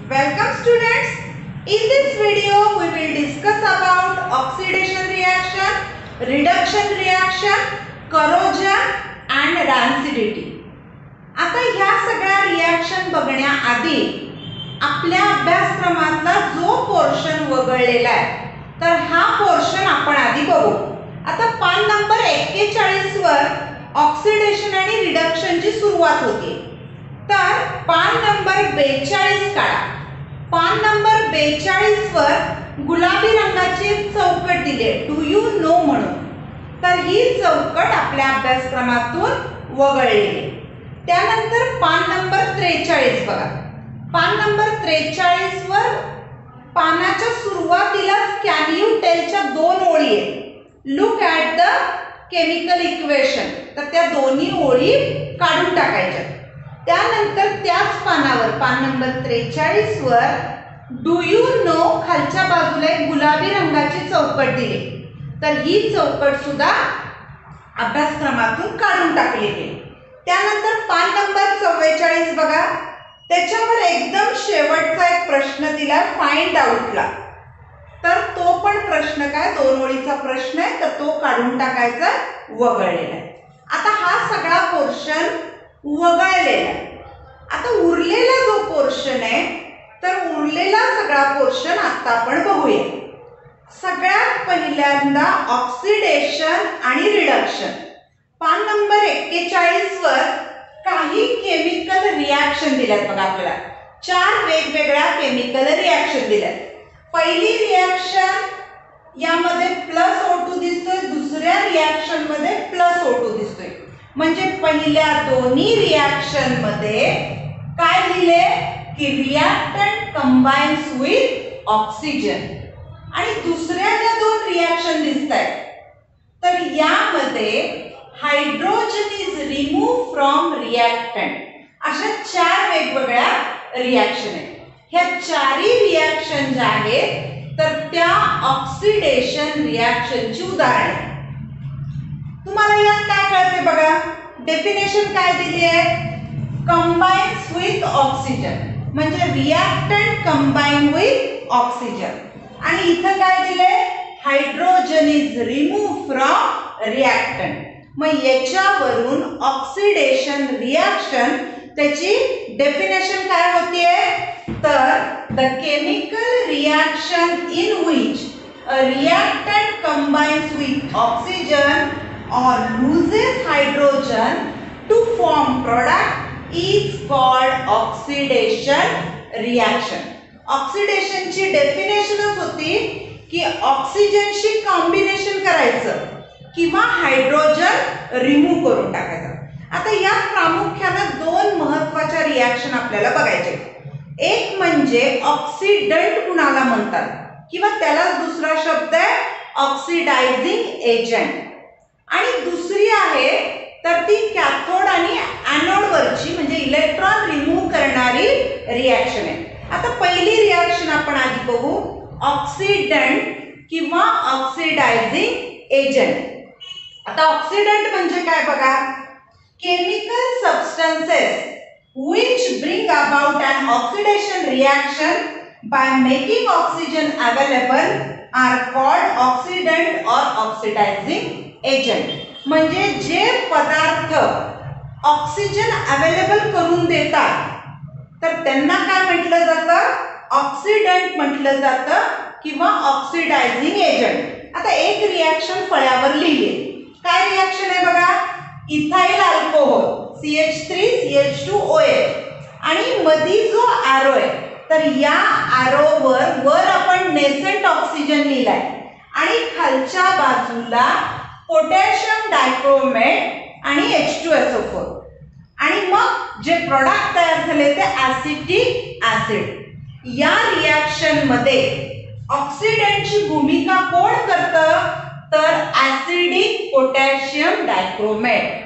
Welcome students. In this video we will discuss about oxidation reaction, reduction reaction, corrosion and rancidity. आता ह्या सगळ्या reaction बघण्याआधी आपल्या अभ्यासक्रमातला जो portion वगळलेला आहे तर हा पोर्शन आपण आधी बघू. आता पान नंबर 41 वर ऑक्सिडेशन आणि रिडक्शनची सुरुवात होते. तर पान नंबर 42 काढा. पान नंबर 42 वर गुलाबी रंगाची चौकट दिली आहे डू यू नो म्हणून. तर ही चौकट आपल्या अभ्यासक्रमातून वगळलेली आहे. त्यानंतर पान नंबर 43 बघा. पान नंबर 43 वर पानाच्या सुरुवातीलाच कॅन यू टेलच्या दोन ओळी आहेत. Look at the chemical equation. तर त्या दोन्ही ओळी काढून टाकायच्या. त्यानंतर त्याच पानावर पान नंबर 43 वर डू यू नो खालच्या बाजूला एक गुलाबी रंगाची चौकट दिली. तर ही चौकट सुद्धा अभ्यासक्रमातून काढून टाकलेली आहे. त्यानंतर पान नंबर 44 बघा. त्याच्यावर एकदम शेवटचा एक प्रश्न दिला फाइंड आउटला. तर तो पण प्रश्न काय दोन ओळीचा प्रश्न आहे तर तो काढून टाकायचा वगळलेला आहे. आता हा सगळा पोर्शन वगळलेला आहे. आता उरलेला जो पोर्शन आहे तर उरलेला सगळा पोर्शन आता आपण बघूया. सगळ्यात पहिल्यांदा ऑक्सिडेशन आणि रिडक्शन. पान नंबर 41 वर काही केमिकल रिएक्शन दिल्यात बघा. आपल्याला 4 वेगवेगळ्या केमिकल रिएक्शन दिल्यात. पहिली रिएक्शन यामध्ये +O2 दिसतोय, दुसऱ्या रिएक्शन मध्ये +O2 दिसतोय. म्हणजे पहिल्या दोन्ही रिएक्शन मध्ये काय लिहिले की रिएक्टंट कंबाइन्स विथ ऑक्सिजन. आणि दुसऱ्या ज्या दोन रिएक्शन दिसतायत तर यामध्ये hydrogen is remove from reactant. अशा 4 वेगवेगळ्या रिएक्शन आहेत. ह्या चारही रिएक्शन ज्या आहेत तर त्या ऑक्सिडेशन रिएक्शनची उदाहरणे. तुम्हाला यात काय कळते बघा. डेफिनेशन काय दिली आहे. कंबाइन्स विथ ऑक्सिजन म्हणजे रिएक्टंट कंबाइन विथ ऑक्सिजन. आणि इथं काय दिले hydrogen is remove from reactant. मग याच्यावरून ऑक्सिडेशन रिएक्शन त्याची डेफिनेशन काय होतीये तर the chemical reaction in which a reactant combines with oxygen or loses hydrogen to form product is called oxidation reaction. Oxidation ची डेफिनेशनच होती की ऑक्सिजनशी कॉम्बिनेशन करायचं किंवा हायड्रोजन रिमूव्ह करून टाकायचं. आता या प्रामुख्याने दोन महत्त्वाच्या रिएक्शन आपल्याला बघायचे. एक म्हणजे ऑक्सिडंट कुणाला म्हणतात किंवा त्याला दुसरा शब्द आहे ऑक्सिडायझिंग एजंट. आणि दुसरी आहे तर ती कॅथोड आणि एनोड वरची म्हणजे इलेक्ट्रॉन रिमूव्ह करणारी रिएक्शन आहे. आता पहिली रिएक्शन आपण आधी बघू. ऑक्सिडंट किंवा ऑक्सिडायझिंग एजंट. आता ऑक्सिडंट म्हणजे काय बघा. Chemical substances which bring about an oxidation reaction by making oxygen available are called oxidant or oxidizing agent. म्हणजे जे पदार्थ ऑक्सिजन अवेलेबल करून देतात तर त्यांना काय म्हटलं जातं ऑक्सिडंट म्हटलं जातं किंवा ऑक्सिडायझिंग एजंट. आता एक रिएक्शन फळ्यावर लिहिली. काय रिएक्शन आहे बघा. इथाइल अल्कोहोल CH3CH2OH आणि मधी जो ॲरो आहे तर या ॲरोवर वर आपण नेसेंट ऑक्सिजन लिहिलाय आणि खालच्या बाजूला पोटॅशियम डायक्रोमेट आणि H2SO4 आणि मग जे प्रोडक्ट तयार झाले ते ऍसिटिक ऍसिड. या रिएक्शन मध्ये ऑक्सिडंटची भूमिका कोण करतं तर acidic potassium dichromate.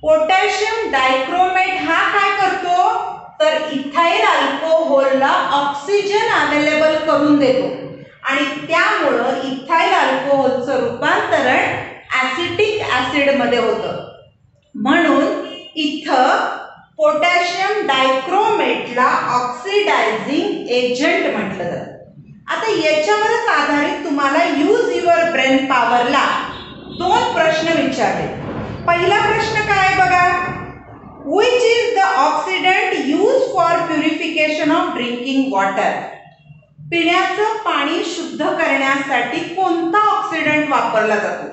Potassium dichromate हा काय करतो तर इथाइल अल्कोहोलला ऑक्सिजन अवेलेबल करून देतो आणि त्यामुळं इथाइल अल्कोहोलचं रूपांतरण ऍसिटिक ऍसिड मध्ये होतं. म्हणून इथं पोटॅशियम डायक्रोमेटला ऑक्सिडायझिंग एजंट म्हटलं जातं. आता याच्यावरच आधारित तुम्हाला यूज युअर ब्रेन पॉवरला 2 प्रश्न विचारले. पहिला प्रश्न काय आहे बघा, which is the oxidant used for purification of drinking water? पिण्याचं पाणी शुद्ध करण्यासाठी कोणता ऑक्सिडंट वापरला जातो?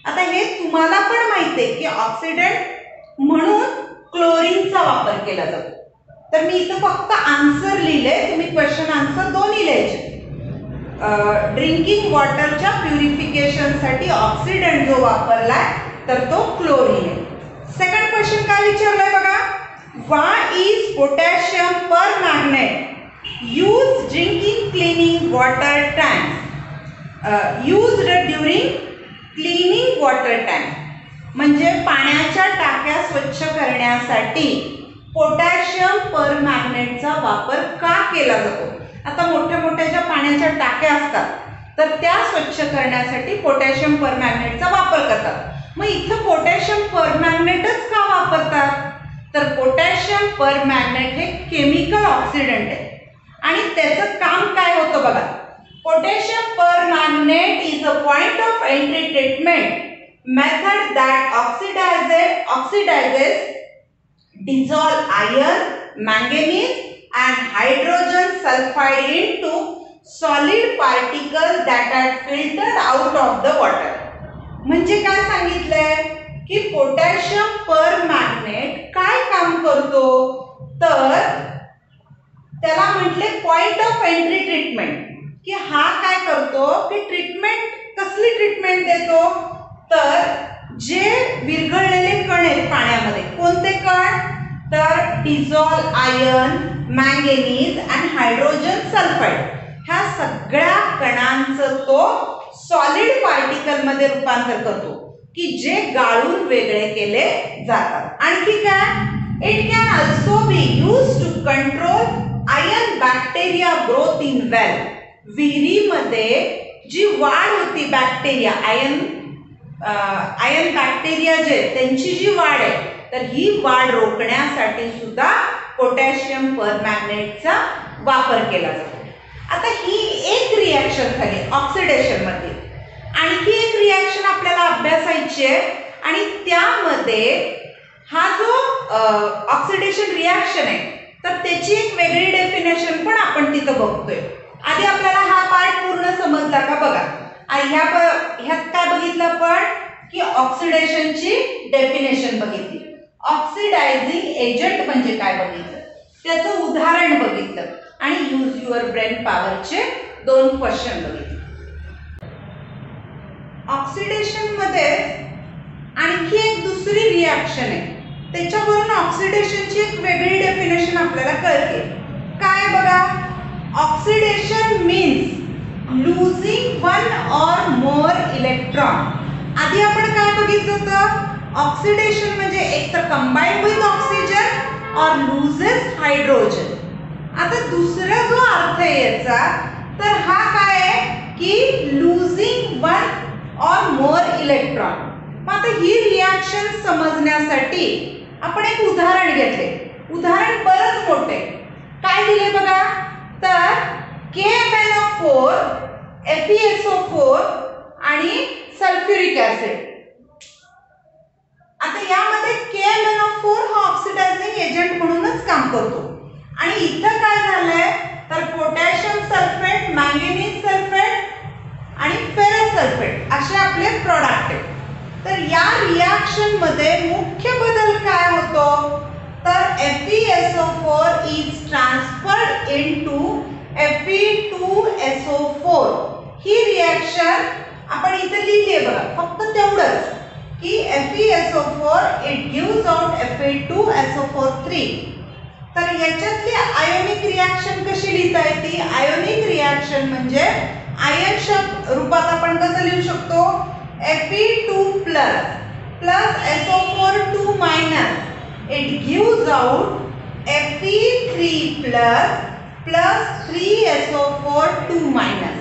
आता हे तुम्हाला पण माहिती आहे की ऑक्सिडंट म्हणून क्लोरीनचा वापर केला जातो. तर मी इथं फक्त आन्सर लिहिले, तुम्ही क्वेश्चन आन्सर दोन्ही लिहायचे. ड्रिंकिंग वॉटरच्या प्युरिफिकेशनसाठी ऑक्सिडंट जो वापरलाय तर तो क्लोरीन आहे. सेकंड क्वेश्चन काय विचारलाय बघा, why is potassium permanganate use drinking cleaning water tank used during cleaning water tank? म्हणजे पाण्याच्या टाक्या स्वच्छ करण्यासाठी पोटॅशियम पर मॅग्नेटचा वापर का केला जातो? आता मोठ्या मोठ्या ज्या पाण्याच्या टाक्या असतात तर त्या स्वच्छ करण्यासाठी पोटॅशियम पर मॅग्नेटचा वापर करतात. मग इथं पोटॅशियम पर मॅग्नेटच का वापरतात? तर पोटॅशियम पर मॅग्नेट हे केमिकल ऑक्सिडंट आहे आणि त्याचं काम काय होतं बघा. Potassium permanganate is a point of entry treatment method that oxidizes dissolve iron, manganese and hydrogen sulfide into solid particles that are filtered out of the water. म्हणजे काय सांगितलंय की पोटॅशियम पर मॅग्नेट काय काम करतो? तर त्याला म्हटले पॉइंट ऑफ एंट्री ट्रीटमेंट, की हा काय करतो की ट्रीटमेंट, कसली ट्रीटमेंट देतो? तर जे विरघळलेले कण आहेत पाण्यामध्ये, कोणते कण? तर डिझॉल्व आयर्न, मॅंगनीज आणि हायड्रोजन सल्फाइड, ह्या सगळ्या कणांचं तो सॉलिड पार्टिकल मध्ये रूपांतर करतो की जे गाळून वेगळे केले जातात. आणखी काय? It can also be use to control iron bacteria growth in well. विहिरीमध्ये जी वाढ होती बॅक्टेरिया, आयर्न बॅक्टेरिया जे त्यांची जी वाढ आहे, तर ही वाढ रोखण्यासाठी सुद्धा पोटॅशियम पर मॅग्नेटचा वापर केला जातो. आता ही एक रिॲक्शन झाली ऑक्सिडेशन मध्ये. आणखी एक रिॲक्शन आपल्याला अभ्यासायची आहे आणि त्यामध्ये हा जो ऑक्सिडेशन रिॲक्शन आहे तर त्याची एक वेगळी डेफिनेशन पण आपण तिथं बघतोय. आधी आपल्याला हा पार्ट पूर्ण समजला का बघा. ह्यात काय बघितलं आपण की ऑक्सिडेशनची डेफिनेशन बघितली, ऑक्सिडायझिंग एजंट म्हणजे काय बघितलं, त्याचं उदाहरण बघितलं आणि यूज युअर ब्रेन पॉवरचे 2 क्वेश्चन बघितले. ऑक्सिडेशन मध्ये आणखी एक दुसरी रिॲक्शन आहे, त्याच्यावरून ऑक्सिडेशनची एक वेगळी डेफिनेशन आपल्याला कळते. काय बघा, ऑक्सिडेशन मीन्स लूजिंग वन और मोर इलेक्ट्रॉन. आधी आपण काय बघितलं होतं, ऑक्सिडेशन म्हणजे एक तर कंबाईन विथ ऑक्सिजन और लूजेस हायड्रोजन. आता दुसरा जो अर्थ आहे याचा तर हा काय आहे की लूजिंग वन और मोर इलेक्ट्रॉन. मग आता ही रिॲक्शन समजण्यासाठी आपण एक उदाहरण घेतले. उदाहरण बरंच मोठे. काय दिले बघा, तर KMnO4, FeSO4 आणि सल्फ्युरिक ऍसिड. आता यामध्ये KMnO4 हा ऑक्सिडायझिंग एजंट म्हणूनच काम करतो आणि इथं काय झालंय तर पोटॅशियम सल्फेट, मॅंगनीज सल्फेट आणि फेरस सल्फेट असे आपले प्रॉडक्ट आहेत. तर या रिॲक्शन मध्ये मुख्य बदल काय होतो तर FeSO4 is transferred into Fe2SO4. He reaction आपण इथे लिहिली बघा, फक्त तेवढंच की FeSO4 it gives out Fe2SO4 3. तर याच्यातली आयोनिक रिॲक्शन कशी लिहिता येते? आयोनिक रिॲक्शन म्हणजे आयनच्या रूपात आपण कसं लिहू शकतो, Fe2 plus SO4 2 minus it gives out Fe3 plus 3SO4 2 minus.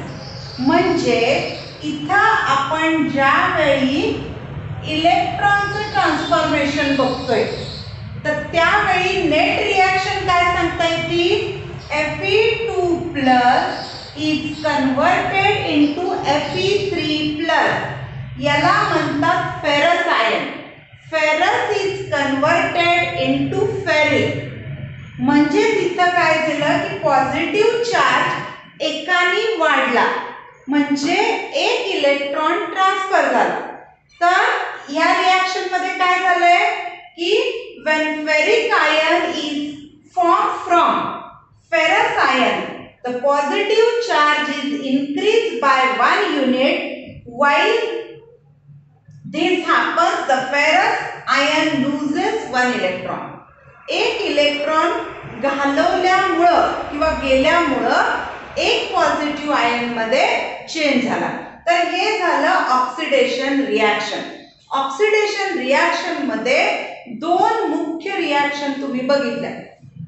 म्हणजे इथं आपण ज्यावेळी इलेक्ट्रॉनचं ट्रान्सफॉर्मेशन बघतोय तर त्यावेळी नेट रिॲक्शन काय सांगता येते, Fe2+ is converted into Fe3+. याला म्हणतात ferrous ion. Ferrous is converted into ferric. म्हणजे तिथं काय झालं की पॉझिटिव्ह चार्ज एकाने वाढला, म्हणजे एक इलेक्ट्रॉन ट्रान्सफर झाला. तर या रिॲक्शन मध्ये काय झालंय की when ferric ion is formed from ferrous ion, the positive charge is increased by 1 unit. While this happens, the ferrous ion loses 1 electron. एक इलेक्ट्रॉन घालवल्यामुळं किंवा गेल्यामुळं एक पॉझिटिव्ह आयन मध्ये चेंज झाला. तर हे झालं ऑक्सिडेशन रिॲक्शन. ऑक्सिडेशन रिॲक्शन मध्ये दोन मुख्य रिॲक्शन तुम्ही बघितल्या.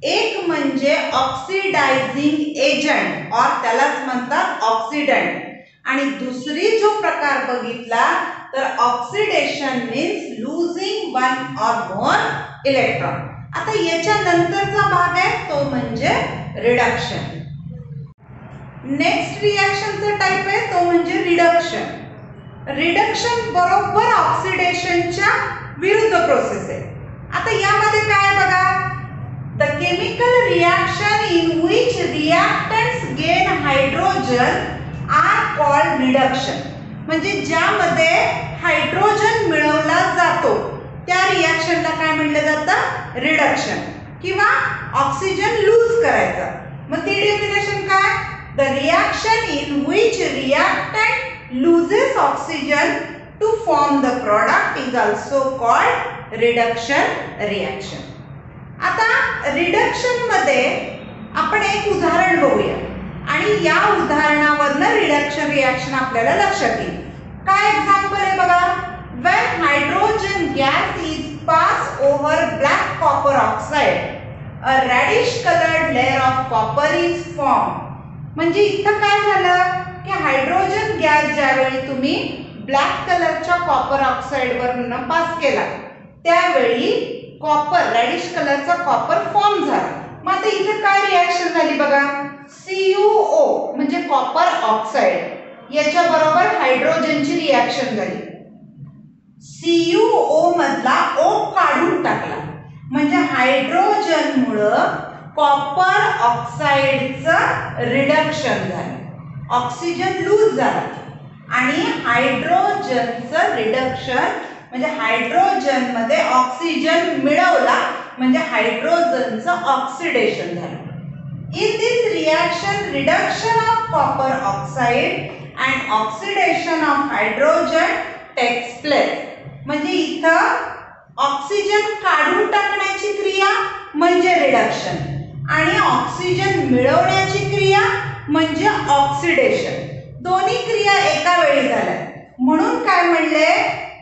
एक म्हणजे ऑक्सिडायझिंग एजंट और त्यालाच म्हणतात ऑक्सिडंट, आणि दुसरी जो प्रकार बघितला तर oxidation means losing 1 or more electron. आता याच्या नंतरचा भाग आहे तो म्हणजे रिडक्शन. नेक्स्ट रिॲक्शनचा टाइप आहे तो म्हणजे रिडक्शन. रिडक्शन बरोबर ऑक्सिडेशनच्या विरुद्ध प्रोसेस आहे. आता यामध्ये काय बघा, the chemical reaction in which reactants gain hydrogen are called reduction. म्हणजे ज्यामध्ये हायड्रोजन मिळवला जातो त्या रिॲक्शनला काय म्हटलं जातं, रिडक्शन. किंवा ऑक्सिजन लूज करायचा. मग ती डेफिनेशन काय, the reaction in which reactant loses oxygen to form the product is also called reduction reaction. आता रिडक्शन मध्ये आपण एक उदाहरण बघूया आणि या उदाहरणावरनं रिडक्शन रिॲक्शन आपल्याला लक्षात येईल. काय एक्झाम्पल आहे बघा, when hydrogen gas is passed over black copper oxide, a reddish colored layer of copper is formed. म्हणजे इथं काय झालं की हायड्रोजन गॅस ज्यावेळी तुम्ही ब्लॅक कलरच्या कॉपर ऑक्साइड वरून पास केला त्यावेळी कॉपर रेडिश कलरचा कॉपर फॉर्म झाला. मग आता इथे काय रिॲक्शन झाली बघा, CuO म्हणजे कॉपर ऑक्साइड याच्या बरोबर हायड्रोजनची रिॲक्शन झाली. CuO मधला O काढून टाकला म्हणजे हायड्रोजन मुळे कॉपर ऑक्साइडचं रिडक्शन झालं. ऑक्सिजन लूज झाला आणि हायड्रोजनचं रिडक्शन म्हणजे हायड्रोजन मध्ये ऑक्सिजन मिळवला म्हणजे हायड्रोजनचं ऑक्सिडेशन झालं. In this reaction reduction of copper oxide and oxidation of hydrogen takes place. म्हणजे इथं ऑक्सिजन काढून टाकण्याची क्रिया म्हणजे रिडक्शन आणि ऑक्सिजन मिळवण्याची क्रिया म्हणजे ऑक्सिडेशन. दोन्ही क्रिया एका वेळी झाल्या म्हणून काय म्हणले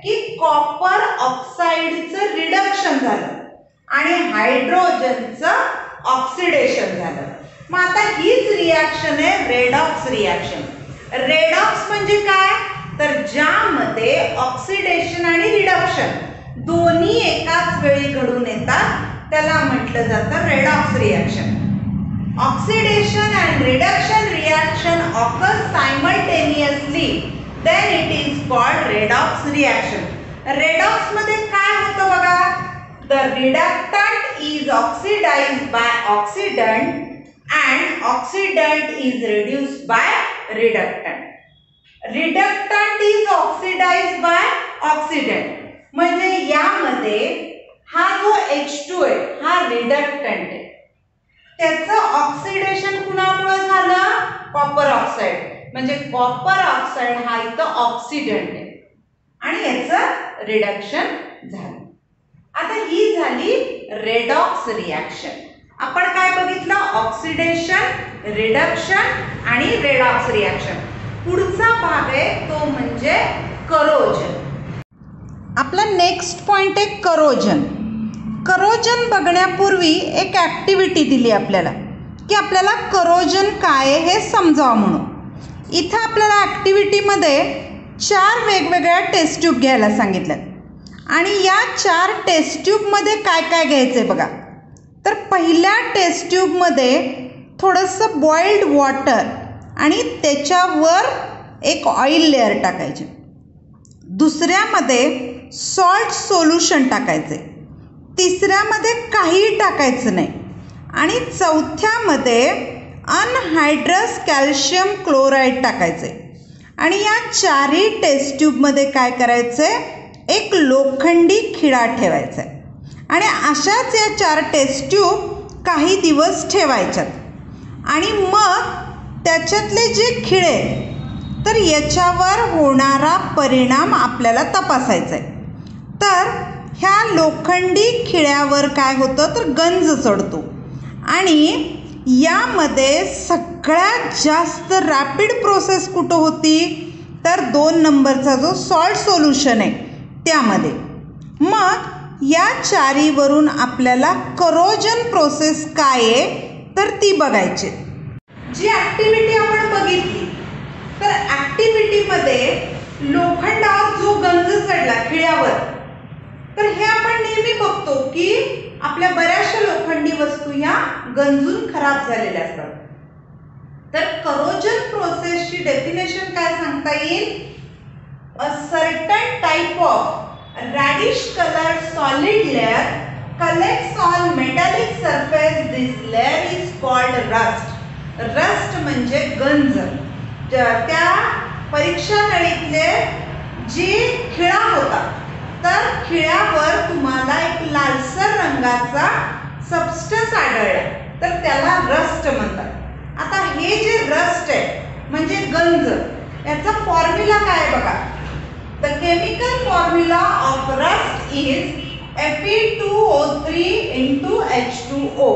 की कॉपर ऑक्साइडचं रिडक्शन झालं आणि हायड्रोजनचं ऑक्सिडेशन झालं. मग आता हीच रिॲक्शन आहे रेडॉक्स रिॲक्शन. रेडॉक्स म्हणजे काय तर ज्यामध्ये ऑक्सिडेशन आणि रिडक्शन दोन्ही एकाच वेळी घडून येतात त्याला म्हटलं जातं redox reaction. Oxidation and reduction reaction occurs simultaneously, then it is called redox reaction. Redox मध्ये काय होतं बघा, the reductant is oxidized by oxidant and oxidant is reduced by reductant. Reductant is oxidized by oxidant. म्हणजे यामध्ये हा जो H2 आहे हा रिडक्टंट आहे, त्याचं ऑक्सिडेशन कुणामुळे झालं, कॉपर ऑक्साइड. म्हणजे कॉपर ऑक्साइड हा इथं ऑक्सिडंट आहे आणि याचं रिडक्शन झालं. आता ही झाली रेडॉक्स रिॲक्शन. आपण काय बघितलं, ऑक्सिडेशन, रिडक्शन आणि रेडॉक्स रिॲक्शन. पुढचा भाग आहे तो म्हणजे करोजन. आपला नेक्स्ट पॉइंट आहे करोजन. करोजन बघण्यापूर्वी एक ॲक्टिव्हिटी दिली आपल्याला की आपल्याला करोजन काय आहे हे समजावं म्हणून. इथं आपल्याला ॲक्टिव्हिटीमध्ये 4 वेगवेगळ्या टेस्ट ट्यूब घ्यायला सांगितल्यात आणि या 4 टेस्ट ट्यूबमध्ये काय काय घ्यायचं आहे बघा. तर पहिल्या टेस्ट ट्यूबमध्ये थोडंसं बॉइल्ड वॉटर आणि त्याच्यावर एक ऑइल लेअर टाकायचे. दुसऱ्यामध्ये सॉल्ट सोल्युशन टाकायचे. तिसऱ्यामध्ये काहीही टाकायचं नाही. आणि चौथ्यामध्ये अनहायड्रस कॅल्शियम क्लोराईड टाकायचे. आणि या 4ही टेस्ट ट्यूबमध्ये काय करायचे, एक लोखंडी खिळा ठेवायचा आहे. आणि अशाच या 4 टेस्ट ट्यूब काही दिवस ठेवायच्यात. आणि मग त्याच्यातले जे खिळे, तर याच्यावर होणारा परिणाम आपल्याला तपासायचा आहे. तर ह्या लोखंडी खिळ्यावर काय होतं, तर गंज चढतो. आणि यामध्ये सगळ्यात जास्त रॅपिड प्रोसेस कुठं होती, तर 2 नंबरचा जो सॉल्ट सोल्युशन आहे त्यामध्ये. मग या 4वरून आपल्याला करोजन प्रोसेस काय आहे तर ती बघायची. जी ॲक्टिव्हिटी आपण बघितली, तर ॲक्टिव्हिटीमध्ये लोखंडावर जो गंज चढला खिळ्यावर, तर हे आपण नेहमी बघतो की आपल्या बऱ्याचशा लोखंडी वस्तू ह्या गंजून खराब झालेल्या असतात. तर करोजन प्रोसेसची डेफिनेशन काय सांगता येईल, a certain type of radish colour solid layer collects on metallic surface. This layer is called rust. Rust म्हणजे गंज. त्या परीक्षा नळीतले जे खिळा होता, तर खिळ्यावर तुम्हाला एक लालसर रंगाचा सबस्टन्स आढळला, तर त्याला रस्ट म्हणतात. आता हे जे रस्ट आहे म्हणजे गंज, याचा फॉर्म्युला काय बघा. The chemical formula of rust is Fe2O3 × H2O.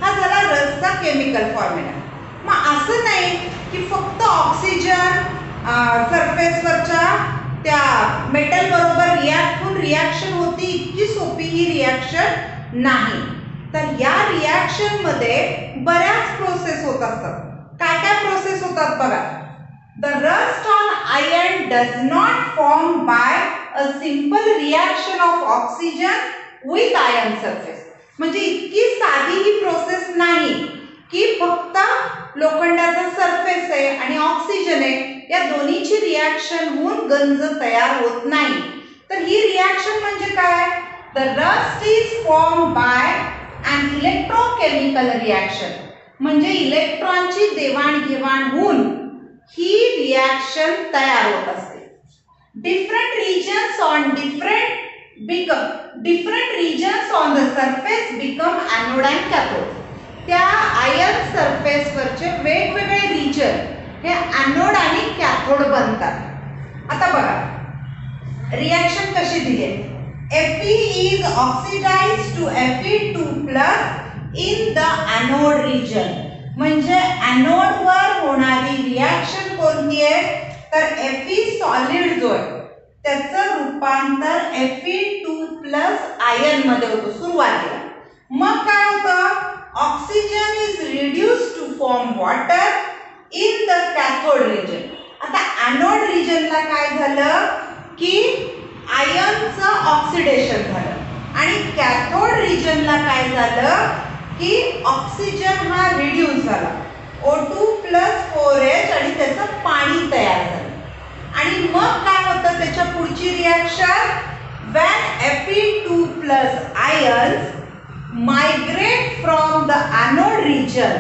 हा झाला रस्टचा केमिकल फॉर्म्युला. मग असं नाही की फक्त ऑक्सिजन सरफेसवरच्या त्या मेटल बरोबर रिॲक्ट होऊन रिॲक्शन होती, इतकी सोपी ही रिॲक्शन नाही. तर या रिॲक्शन मध्ये बऱ्याच प्रोसेस होत असतात. काय काय प्रोसेस होतात बघा. The rust on iron does not form by a simple reaction of oxygen with iron surface. म्हणजे इतकी साधी ही प्रोसेस नाही की फक्त लोखंडाचा सरफेस आहे आणि ऑक्सिजन आहे, या दोन्हीची रिॲक्शन होऊन गंज तयार होत नाही. तर ही रिॲक्शन म्हणजे काय, the rust is form by an electrochemical reaction. म्हणजे इलेक्ट्रॉनची देवाणघेवाण होऊन ही रिॲक्शन तयार होत असते. Different regions on different regions on the surface become anode and cathode. त्या आयर्न सरफेसवरचे वेगवेगळे रिजन हे एनोड आणि कॅथोड बनतात. आता बघा रिॲक्शन कशी दिली आहे. Fe is oxidized to Fe2+ in the anode region. म्हणजे एनोड वर होणारी रिॲक्शन कोणती आहे, तर Fe सॉलिड जो आहे त्याचं रूपांतर Fe2+ आयर्न मध्ये होतं सुरुवातीला. मग काय होतं, oxygen is reduced to form water in the cathode region. आता एनोड रिजनला काय झालं की आयर्नचं ऑक्सिडेशन झालं आणि कॅथोड रिजनला काय झालं की ऑक्सिजन हा रिड्यूस झाला, O2+4H आणि त्याचं पाणी तयार झालं. आणि मग काय होतं त्याच्या पुढची reaction, when Fe2+ ions migrate from the anode region,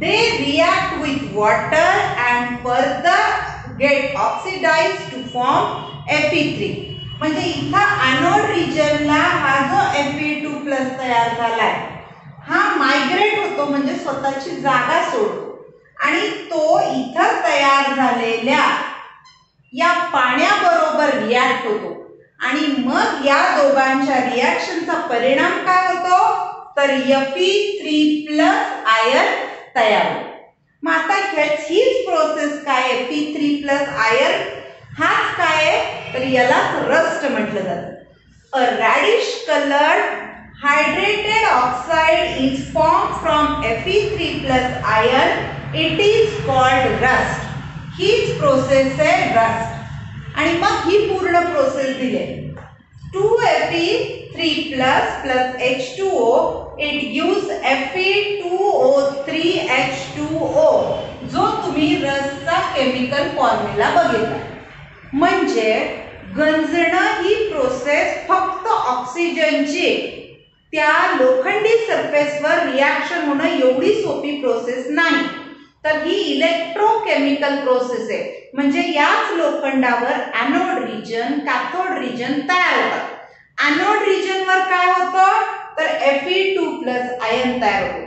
they react with water and further get oxidized to form Fe3. म्हणजे इथं एनोड रिजनला हा जो Fe2+ तयार झालाय हा मायग्रेट होतो, म्हणजे स्वतःची जागा सोडतो आणि तो इथं तयार झालेल्या या पाण्याबरोबर रिॲक्ट होतो. आणि मग या दोघांच्या रिॲक्शनचा परिणाम काय होतो, तर Fe3+ आयर्न तयार होतो. मग आता हीच प्रोसेस काय, Fe3+ आयर्न हाच काय आहे, तर यालाच रस्ट म्हटलं जातं. A reddish coloured hydrated oxide is formed from Fe3+ iron. It is called rust. हीच प्रोसेस आहे रस्ट. आणि मग ही पूर्ण प्रोसेस दिली. 2Fe3 plus H2O, it gives Fe2O3H2O, जो तुम्ही रसचा केमिकल फॉर्म्युला बघितला. म्हणजे गंजणं ही प्रोसेस फक्त ऑक्सिजनची त्या लोखंडी सरफेसवर रिॲक्शन होणं एवढी सोपी प्रोसेस नाही, तर ही इलेक्ट्रोकेमिकल प्रोसेस आहे. म्हणजे याच लोखंडावर एनोड रिजन, कॅथोड रिजन तयार होतात. एनोड रिजन वर काय होतं, तर Fe2+ आयन तयार होतो.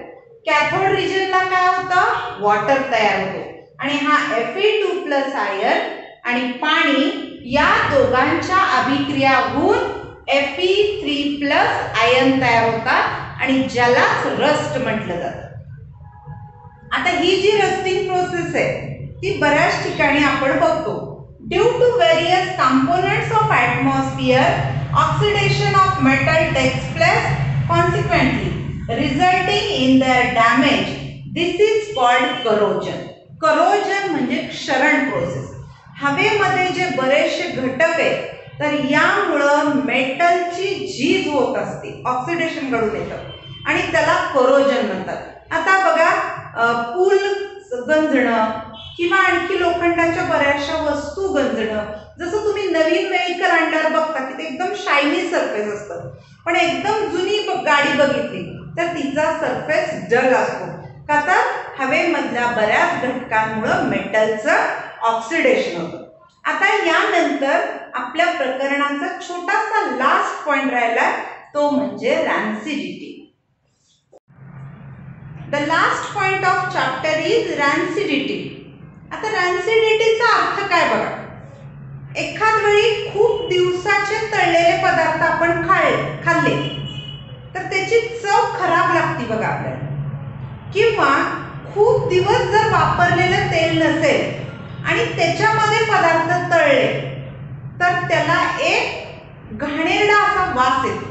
कॅथोड रिजनला काय होतं, वॉटर तयार होतो. आणि हा Fe2+ आयन आणि पाणी या दोघांच्या अभिक्रिया होऊन Fe3+ आयन तयार होतात आणि ज्यालाच रस्ट म्हटलं जातं. आता ही जी रस्टिंग प्रोसेस आहे ती बऱ्याच ठिकाणी आपण बघतो. Due to various components of atmosphere, oxidation of metal takes place consequently resulting in their damage. This is called corrosion. Corrosion म्हणजे क्षरण प्रोसेस. हवेमध्ये जे बरेचसे घटक आहेत तर यामुळं मेटलची झीज होत असते, ऑक्सिडेशन घडून येतं आणि त्याला करोजन म्हणतात. आता बघा पूल गंजणं किंवा आणखी लोखंडाच्या बऱ्याचशा वस्तू गंजणं. जसं तुम्ही नवीन व्हेकल आणल्यावर बघता की ते एकदम शायनी सरफेस असतं, पण एकदम जुनी गाडी बघितली तर तिचा सरफेस डल असतो. का तर हवेमधल्या बऱ्याच घटकांमुळे मेटलचं ऑक्सिडेशन होतं. आता यानंतर आपल्या प्रकरणाचा छोटासा लास्ट पॉइंट राहिला, तो म्हणजे rancidity. The last point of chapter is rancidity. आता रॅन्सिडिटीचा अर्थ काय बघा. एखाद वेळी खूप दिवसाचे तळलेले पदार्थ आपण खाल्ले तर त्याची चव खराब लागते बघा आपल्याला. किंवा खूप दिवस जर वापरलेलं तेल नसेल आणि त्याच्यामध्ये पदार्थ तळले तर त्याला एक घाणेरडा असा वास येतो.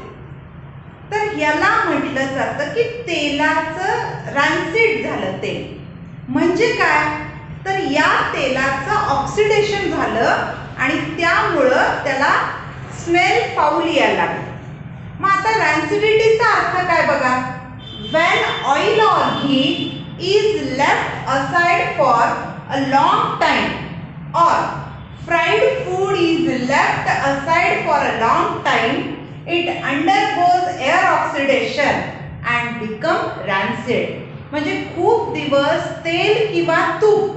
तर याला म्हटलं जातं की तेलाचं रॅन्सिड झालं तेल. म्हणजे काय, तर या तेलाचं ऑक्सिडेशन झालं आणि त्यामुळं त्याला स्मेल फाऊल यायला लागला. मग आता रॅन्सिडिटीचा अर्थ काय बघा. When oil or ghee is left aside for a long time or fried food is left aside for a long time, it undergoes air oxidation and become rancid. म्हणजे खूप दिवस तेल किंवा तूप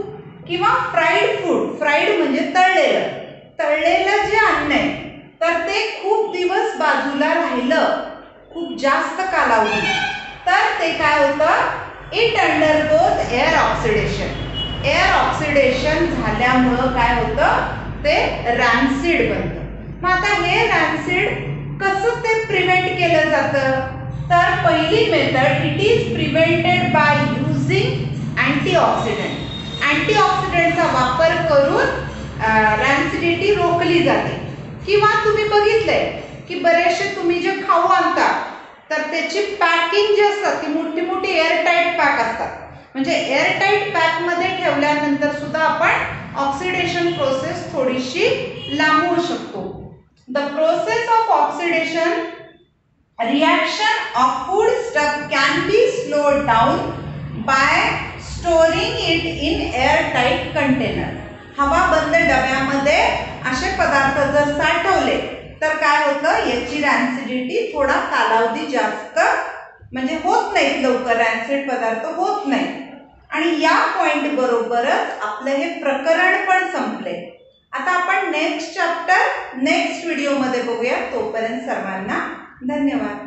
किंवा फ्राईड फूड, फ्राईड म्हणजे तळलेलं जे अन्न आहे तर ते खूप दिवस बाजूला राहिलं, खूप जास्त कालावधी, तर ते काय होतं, it undergoes air oxidation. Air oxidation झाल्यामुळं काय होतं, ते रॅन्सिड बनतं. मग आता हे रॅन्सिड कसं ते प्रिव्हेंट केलं जातं, तर पहिली method, it is prevented by using antioxidant. अँटीऑक्सिडंटचा वापर करून रॅन्सिडिटी रोखली जाते. किंवा तुम्ही बघितलंय की बरेचसे तुम्ही जे खाऊ आणता तर त्याची पॅकिंग जी असतात ती मोठी मोठी एअरटाईट पॅक असतात. म्हणजे एअरटाईट पॅकमध्ये ठेवल्यानंतर सुद्धा आपण ऑक्सिडेशन प्रोसेस थोडीशी लांबवू शकतो. The process of oxidation reaction of food stuff can be slowed down by storing it in airtight container. हवाबंद डब्यामध्ये असे पदार्थ जर साठवले तर काय होतं, याची रॅन्सिडिटी थोडा कालावधी जास्त म्हणजे होत नाहीत, लवकर रॅन्सिड पदार्थ होत नाही. आणि या पॉइंट बरोबरच आपलं हे प्रकरण पण संपले. आता आपण नेक्स्ट चॅप्टर नेक्स्ट व्हिडिओमध्ये बघूया. तोपर्यंत सर्वांना धन्यवाद.